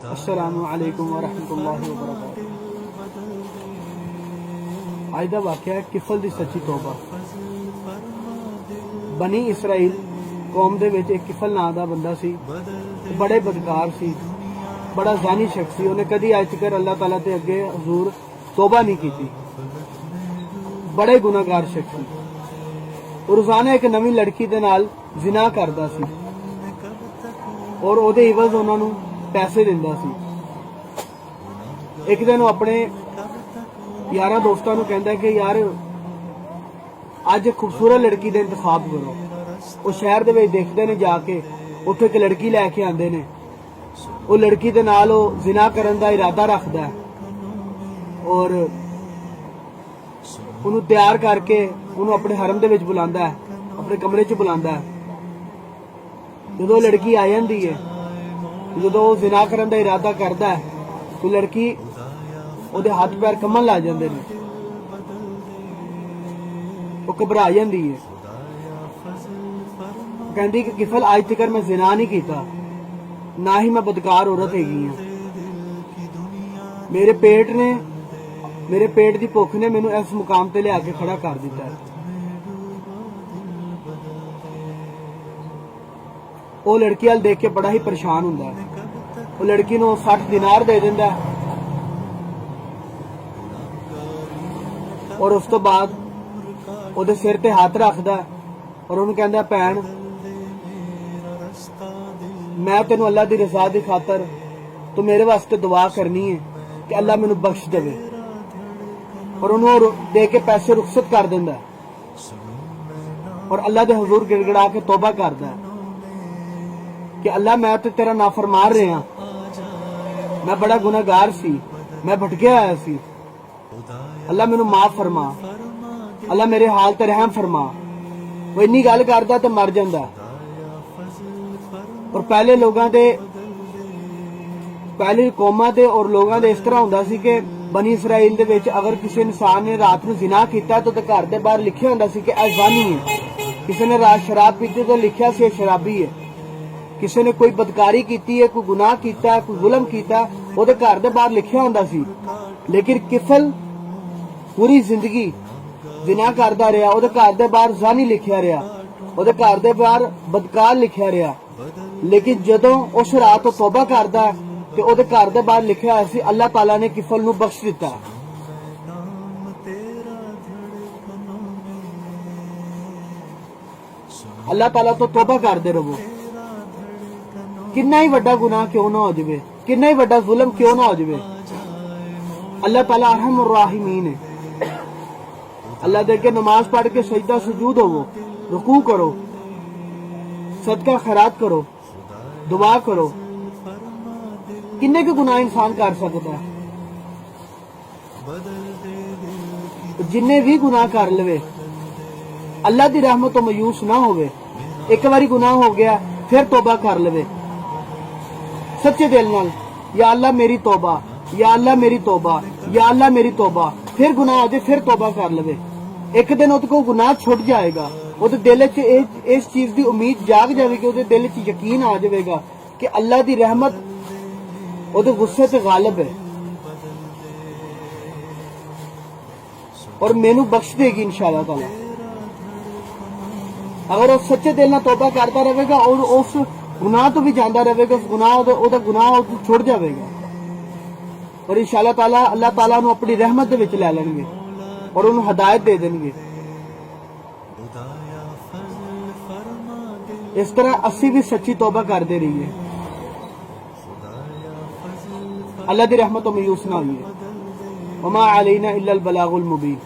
अस्सलामु अलैकुम वरहमतुल्लाहि वबरकातुहू। आज का वाक़या है किफल दी सच्ची तौबा। बनी इसराइल कौम दे विच एक किफल नाम दा बंदा सी, बड़े बदकार सी, बड़ा जानी शख्स सी। उन्हें कदी अज तक अल्लाह ताला ते अगे हजूर तौबा नहीं की। बड़े गुनाहगार शख्स सी। रोजाना एक नवी लड़की दे नाल जिना करदा सी और ओदे इवज उन्हां नूं पैसे दिंदा सी। एक दिन वो अपने यारा दोस्तां नूं कहंदा कि यार अज खूबसूरत लड़की का इंतखाब करो। वो शहर दे विच देखदे ने, जाके उत्थे एक लड़की लैके आंदे ने। वो लड़की दे नाल वो जिना करन दा इरादा रखदा है और उन्हें तैयार करके उन्हें अपने हरम दे विच बुलांदा है, अपने कमरे च बुलांदा है। जो लड़की आ जाती है, जो जिना करन दा इरादा करता है, तो लड़की उहदे हाथ पैर कंबन लग जाते हैं, वो घबरा जाती है। कहती कि किफल आज तक मैं जिना नहीं किया, ना ही मैं बदकार औरत हैगी हाँ। मेरे पेट की भुख ने मैनू इस मुकाम ते लिया के खड़ा कर दिता है। वो लड़की वाल देख के बड़ा ही परेशान होंदा है। वो लड़की नूं 60 दिनार दे दिंदा है और उस तो बाद ओदे सिर ते हाथ रखदा है और उन्हें कहंदा, भैन मैं तेनू अल्लाह दी रज़ा दी खातर तो मेरे वास्ते दुआ करनी है कि अल्लाह मैनू बख्श देवे। और उन्होंने दे के पैसे रुखसत कर दिंदा है और अल्लाह दे हुजूर गिड़गिड़ा के तौबा करदा है कि अल्लाह मैं तो तेरा नाफरमान रहा, मैं बड़ा गुनाहगार सी, मैं भटके आया सी। अल्लाह मैनू माफ फरमा, अल्लाह मेरे हाल ते रहम फरमा। वो इन्नी गल करदा ते मर जांदा। और पहले कौमां दे और लोगों दे इस तरह हुंदा सी कि बनी इसराइल दे विच अगर किसी इंसान ने रात नूं जिना कीता तो घर दे बाहर लिखिया हुंदा सी कि ऐ ज़ानी है। किसी ने रात शराब पीती तो लिखिया सी शराबी है। किसी ने कोई बदकारी की है, कोई गुनाह किया, कोई जुल्म किया, ओदे घर दे बाहर लिखिया हुंदा सी। लेकिन किफल पूरी जिंदगी जिना करदा रहा, ओदे घर दे बाहर ज़ानी लिखिया रहा, ओदे घर दे बाहर बदकार लिखिया रहा। लेकिन जदों उस रात तो तौबा करदा ते ओदे घर दे बाहर लिखिया होया सी, अल्लाह ताला ने किफल नूं बख्श दिता। अल्लाह ताला तो तौबा करदे रहो। कितना ही वड्डा गुनाह क्यों ना हो जाए, कितना ही वड्डा जुल्म क्यों ना हो जाए, अल्लाह ताला अरहमुर राहिमीन है। अल्लाह दे के नमाज पढ़ के सजदा सुजूद होवो, रुकू करो, सदका खैरात करो, दुआ करो। किन्ने के गुनाह इंसान कर सकता है। जिन्ने भी गुनाह कर लवे अल्लाह दी रहमत तो मायूस ना होवे। एक बारी गुनाह हो गया फिर तौबा कर लवे सच्चे दिल नाल, या अल्लाह मेरी तौबा, या अल्लाह मेरी तौबा, या अल्लाह मेरी तौबा। फिर गुनाह आ जाए फिर तौबा कर लवे। एक दिन उसको को गुनाह छुट जाएगा, उसके दिल च इस चीज की उम्मीद जाग जाएगी, उसके दिल च यकीन आ जाएगा कि अल्लाह की रहमत उसके गुस्से से गालिब है और मैनू बख्श देगी इंशाअल्लाह ताला। अगर वो सच्चे दिल नाल तौबा करता रहेगा और उस गुनाह तो भी जाता रहेगा, उस गुनाह छुट जाएगा और इंशाअल्लाह ताला अल्लाह ताला नू अपनी रहमत दे विच लै लैणगे और उन्हें हिदायत दे देंगे। इस तरह असी भी सच्ची तौबा करते रहिए, अल्लाह की रहमत तो मायूस ना होइए। वमा अलैना इल्लल बलागुल मुबीन।